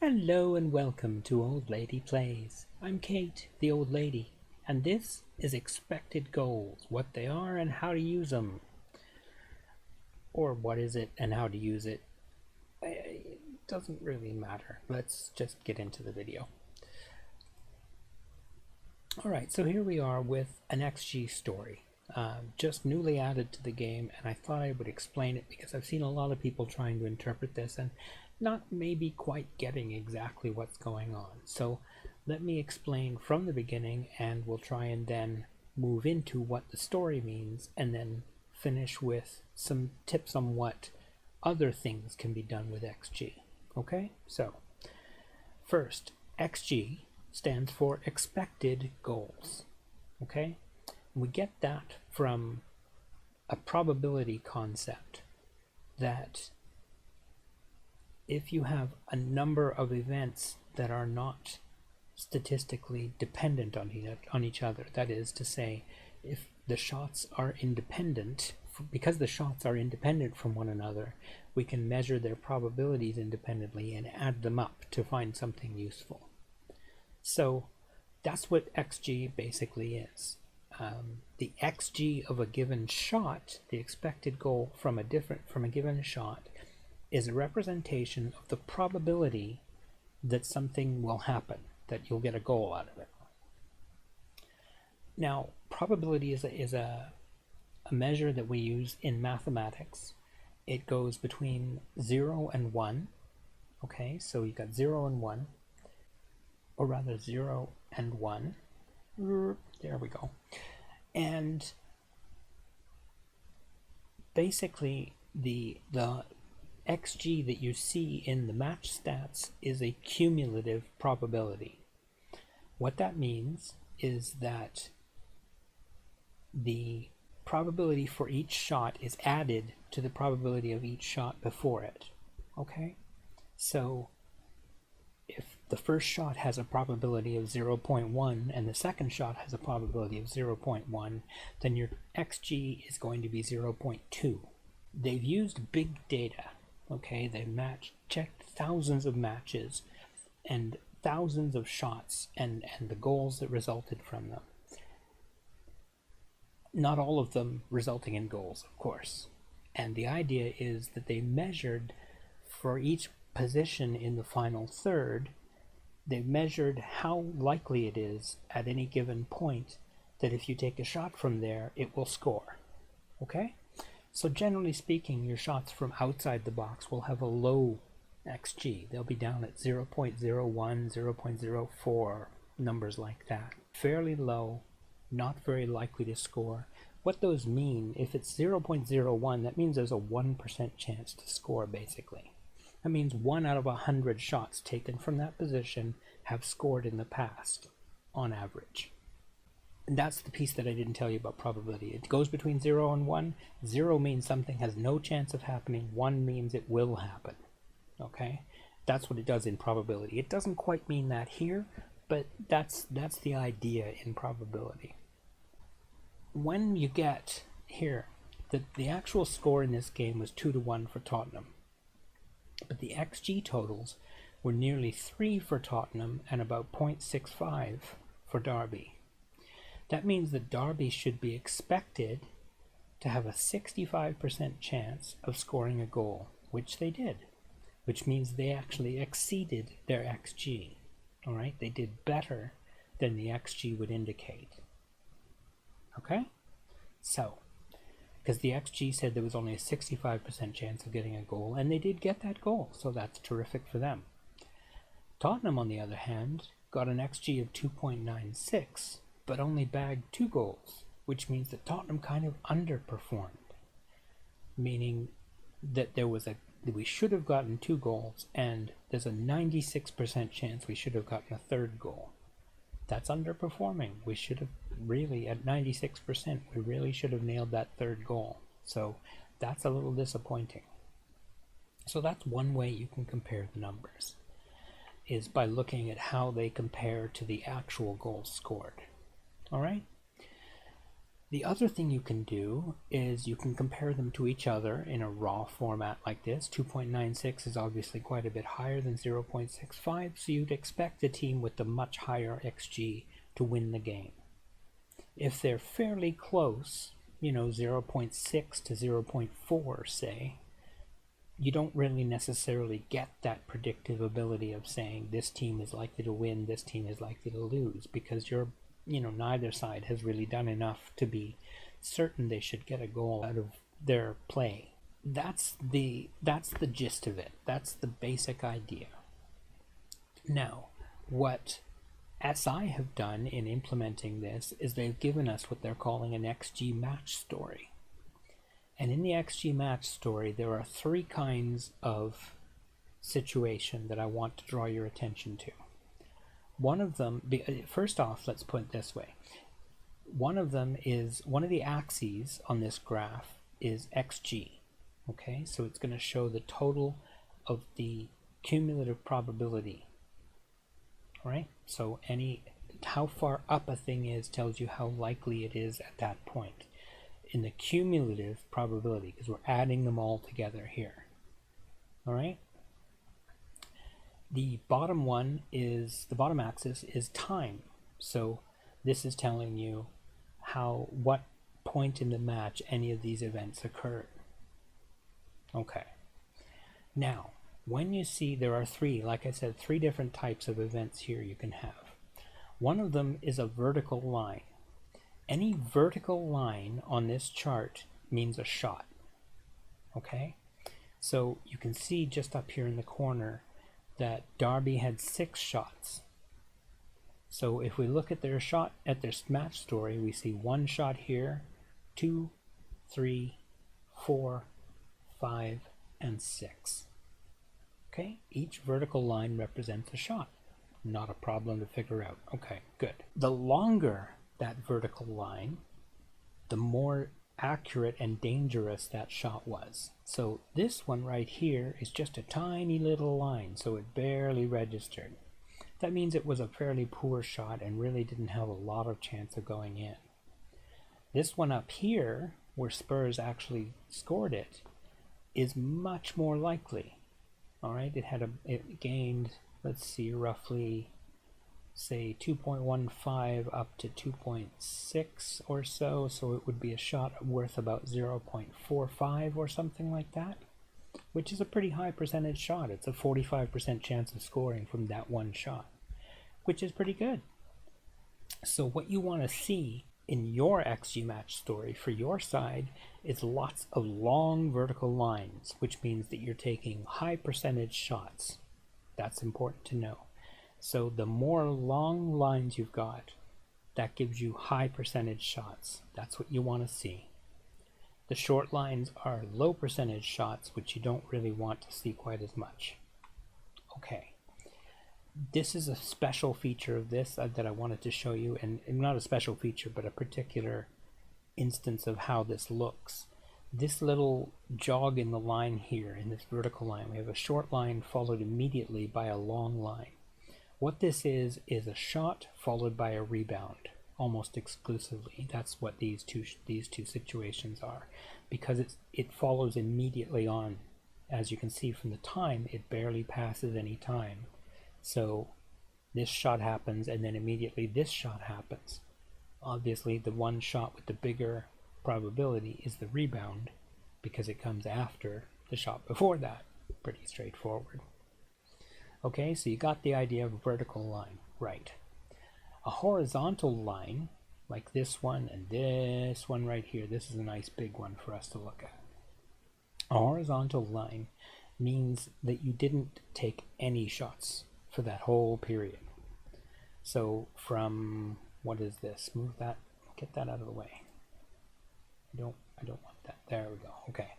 Hello and welcome to Old Lady Plays. I'm Kate, the old lady, and this is expected goals, what they are and how to use them. Or what is it and how to use it. It doesn't really matter. Let's just get into the video. Alright, so here we are with an XG story. Just newly added to the game, and I thought I would explain it because I've seen a lot of people trying to interpret this and not maybe quite getting exactly what's going on. So let me explain from the beginning, and we'll try and then move into what the story means, and then finish with some tips on what other things can be done with XG. Okay, so first, XG stands for expected goals. Okay, we get that from a probability concept that if you have a number of events that are not statistically dependent on each other, that is to say, if the shots are independent, because the shots are independent from one another, we can measure their probabilities independently and add them up to find something useful. So that's what XG basically is. The XG of a given shot, the expected goal from a given shot, is a representation of the probability that something will happen, that you'll get a goal out of it. Now, probability is a measure that we use in mathematics. It goes between 0 and 1. Okay, so you got 0 and 1, or rather 0 and 1. There we go. And basically the XG that you see in the match stats is a cumulative probability. What that means is that the probability for each shot is added to the probability of each shot before it. Okay? So if the first shot has a probability of 0.1 and the second shot has a probability of 0.1, then your XG is going to be 0.2. They've used big data. Okay, they checked thousands of matches and thousands of shots and the goals that resulted from them. Not all of them resulting in goals, of course. And the idea is that they measured for each position in the final third, they measured how likely it is at any given point that if you take a shot from there, it will score. Okay? So generally speaking, your shots from outside the box will have a low XG. They'll be down at 0.01, 0.04, numbers like that. Fairly low, not very likely to score. What those mean, if it's 0.01, that means there's a 1% chance to score, basically. That means 1 out of 100 shots taken from that position have scored in the past, on average. And that's the piece that I didn't tell you about probability. It goes between 0 and 1. 0 means something has no chance of happening. 1 means it will happen. Okay? That's what it does in probability. It doesn't quite mean that here, but that's the idea in probability. When you get here, the actual score in this game was 2-1 for Tottenham. But the XG totals were nearly 3 for Tottenham and about 0.65 for Derby. That means that Derby should be expected to have a 65% chance of scoring a goal, which they did, which means they actually exceeded their XG. All right, they did better than the XG would indicate. Okay, so because the XG said there was only a 65% chance of getting a goal, and they did get that goal, so that's terrific for them. Tottenham, on the other hand, got an XG of 2.96, but only bagged 2 goals, which means that Tottenham kind of underperformed, meaning that we should have gotten 2 goals, and there's a 96% chance we should have gotten a 3rd goal. That's underperforming. We should have really, at 96%, we really should have nailed that 3rd goal. So that's a little disappointing. So that's one way you can compare the numbers, is by looking at how they compare to the actual goals scored. All right? The other thing you can do is you can compare them to each other in a raw format like this. 2.96 is obviously quite a bit higher than 0.65, so you'd expect a team with the much higher XG to win the game. If they're fairly close, 0.6 to 0.4 say, you don't really necessarily get that predictive ability of saying this team is likely to win, this team is likely to lose, because neither side has really done enough to be certain they should get a goal out of their play. That's the gist of it. That's the basic idea. Now, what SI have done in implementing this is they've given us what they're calling an XG match story. And in the XG match story, there are three kinds of situation that I want to draw your attention to. One of them, first off, let's put it this way. One of the axes on this graph is XG. Okay, so it's going to show the total of the cumulative probability. All right, so how far up a thing is tells you how likely it is at that point in the cumulative probability, because we're adding them all together here. All right. The bottom axis is time. So this is telling you what point in the match any of these events occurred. Okay. Now, when you see there are like I said, three different types of events here you can have. One of them is a vertical line. Any vertical line on this chart means a shot. Okay? So you can see just up here in the corner that Derby had 6 shots. So if we look at their match story, we see 1 shot here, 2, 3, 4, 5, and 6. Okay, each vertical line represents a shot. Not a problem to figure out. Okay, good. The longer that vertical line, the more accurate and dangerous that shot was. So this one right here is just a tiny little line, so it barely registered. That means it was a fairly poor shot and really didn't have a lot of chance of going in. This one up here, where Spurs actually scored it, is much more likely. All right, it gained, let's see, roughly, say 2.15 up to 2.6 or so, so it would be a shot worth about 0.45 or something like that, which is a pretty high percentage shot. It's a 45% chance of scoring from that one shot, which is pretty good. So what you want to see in your XG match story for your side is lots of long vertical lines, which means that you're taking high percentage shots. That's important to know. So the more long lines you've got, that gives you high percentage shots. That's what you want to see. The short lines are low percentage shots, which you don't really want to see quite as much. Okay. This is a special feature of this that I wanted to show you, and not a special feature, but a particular instance of how this looks. This little jog in the line here, in this vertical line, we have a short line followed immediately by a long line. What this is a shot followed by a rebound, almost exclusively. That's what these two situations are, because it follows immediately on. As you can see from the time, it barely passes any time. So this shot happens, and then immediately this shot happens. Obviously, the one shot with the bigger probability is the rebound, because it comes after the shot before that. Pretty straightforward. Okay, so you got the idea of a vertical line, right? A horizontal line, like this one and this one right here, this is a nice big one for us to look at. A horizontal line means that you didn't take any shots for that whole period. So from, what is this? Move that, get that out of the way. I don't want that. There we go. Okay.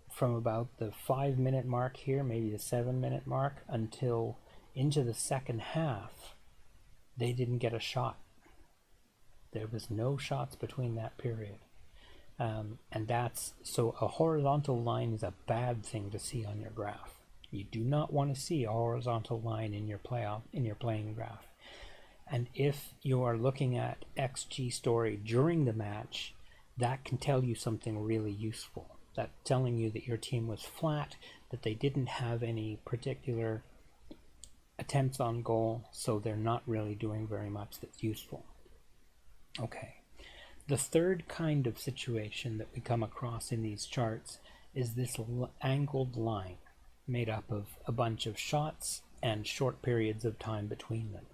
From about the 5-minute mark here, maybe the 7-minute mark, until into the second half, they didn't get a shot. There was no shots between that period. And so a horizontal line is a bad thing to see on your graph. You do not want to see a horizontal line in your playing graph. And if you are looking at XG story during the match, that can tell you something really useful. That's telling you that your team was flat, that they didn't have any particular attempts on goal, so they're not really doing very much that's useful. Okay. The third kind of situation that we come across in these charts is this angled line made up of a bunch of shots and short periods of time between them.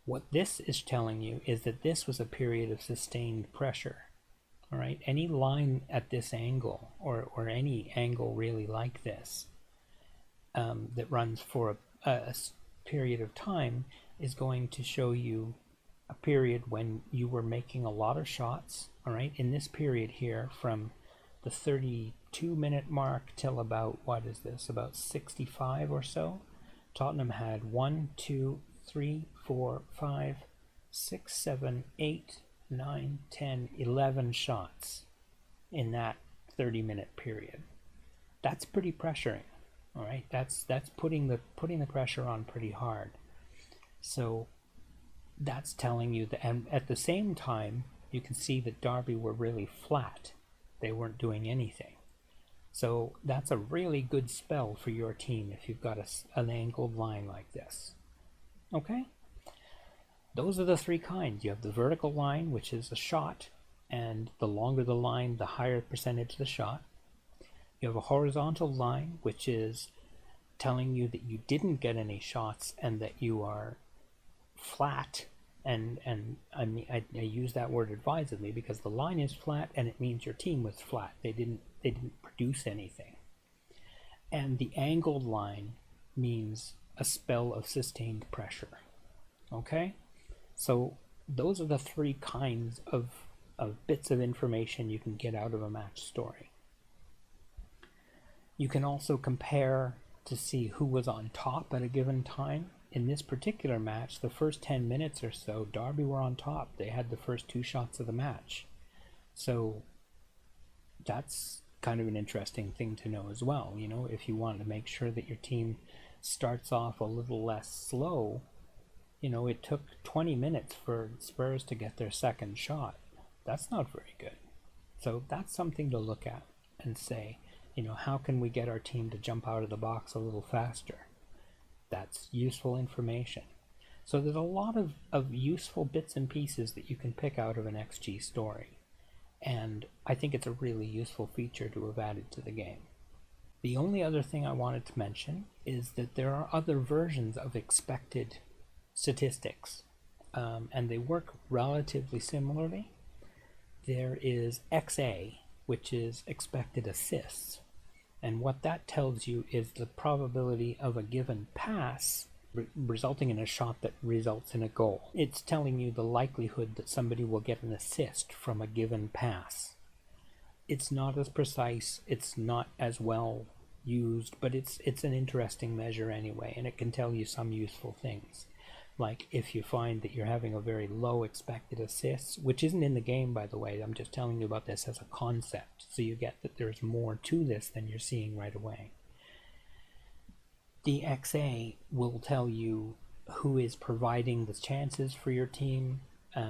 What this is telling you is that this was a period of sustained pressure. All right, any line at this angle, or any angle really like this, that runs for a period of time, is going to show you a period when you were making a lot of shots. All right, in this period here, from the 32-minute mark till about, what is this, about 65 or so, Tottenham had 1, 2, 3, 4, 5, 6, 7, 8, 9, 10, 11 shots in that 30-minute period. That's pretty pressuring. All right, that's putting the pressure on pretty hard. So that's telling you that, and at the same time, you can see that Derby were really flat. They weren't doing anything. So that's a really good spell for your team if you've got an angled line like this. Okay? Those are the three kinds. You have the vertical line, which is a shot, and the longer the line, the higher percentage of the shot. You have a horizontal line, which is telling you that you didn't get any shots and that you are flat. And I mean, I use that word advisedly because the line is flat and it means your team was flat. They didn't produce anything. And the angled line means a spell of sustained pressure. Okay? So those are the three kinds of bits of information you can get out of a match story. You can also compare to see who was on top at a given time. In this particular match, the first 10 minutes or so, Derby were on top. They had the first 2 shots of the match. So that's kind of an interesting thing to know as well. You know, if you want to make sure that your team starts off a little less slow, you know, it took 20 minutes for Spurs to get their second shot. That's not very good. So that's something to look at and say, you know, how can we get our team to jump out of the box a little faster? That's useful information. So there's a lot of useful bits and pieces that you can pick out of an XG story. And I think it's a really useful feature to have added to the game. The only other thing I wanted to mention is that there are other versions of expected statistics, and they work relatively similarly. There is XA, which is expected assists. And what that tells you is the probability of a given pass resulting in a shot that results in a goal. It's telling you the likelihood that somebody will get an assist from a given pass. It's not as precise, it's not as well used, but it's an interesting measure anyway, and it can tell you some useful things. Like if you find that you're having a very low expected assists, which isn't in the game, by the way, I'm just telling you about this as a concept, so you get that there's more to this than you're seeing right away. The XA will tell you who is providing the chances for your team,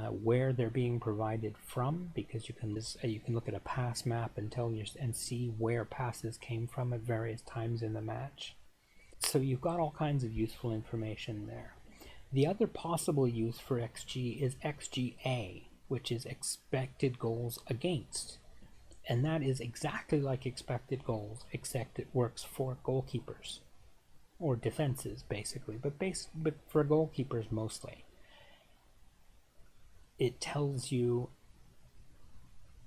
where they're being provided from, because you can look at a pass map and see where passes came from at various times in the match. So you've got all kinds of useful information there. The other possible use for XG is XGA, which is expected goals against. And that is exactly like expected goals, except it works for goalkeepers. Or defenses, basically, but for goalkeepers mostly. It tells you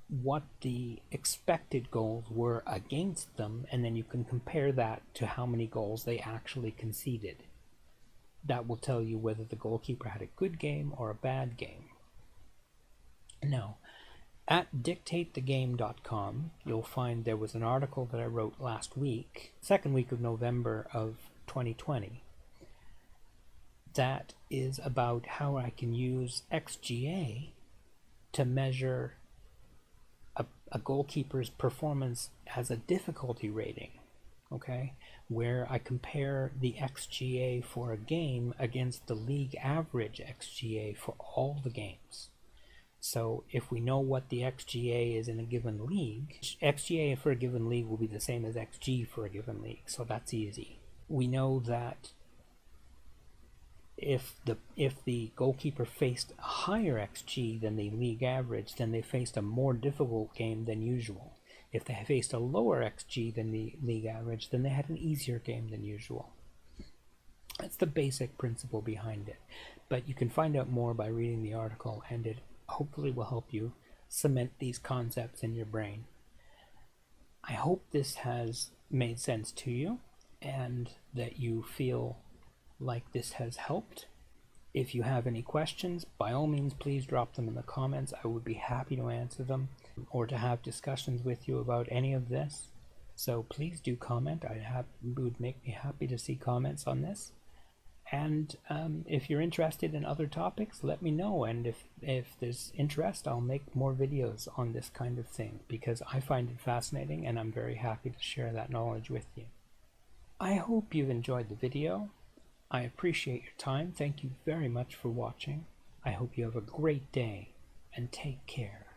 what the expected goals were against them, and then you can compare that to how many goals they actually conceded. That will tell you whether the goalkeeper had a good game or a bad game. Now, at dictatethegame.com, you'll find there was an article that I wrote last week, second week of November of 2020, that is about how I can use XGA to measure a goalkeeper's performance as a difficulty rating. okay, where I compare the XGA for a game against the league average XGA for all the games. So if we know what the XGA is in a given league, XGA for a given league will be the same as XG for a given league, so that's easy. We know that if the goalkeeper faced a higher XG than the league average, then they faced a more difficult game than usual. If they faced a lower XG than the league average, then they had an easier game than usual. That's the basic principle behind it. But you can find out more by reading the article, and it hopefully will help you cement these concepts in your brain. I hope this has made sense to you and that you feel like this has helped. If you have any questions, by all means please drop them in the comments. I would be happy to answer them or to have discussions with you about any of this. So please do comment. It would make me happy to see comments on this. And if you're interested in other topics, let me know, and if there's interest, I'll make more videos on this kind of thing, because I find it fascinating and I'm very happy to share that knowledge with you. I hope you've enjoyed the video. I appreciate your time. Thank you very much for watching. I hope you have a great day, and take care.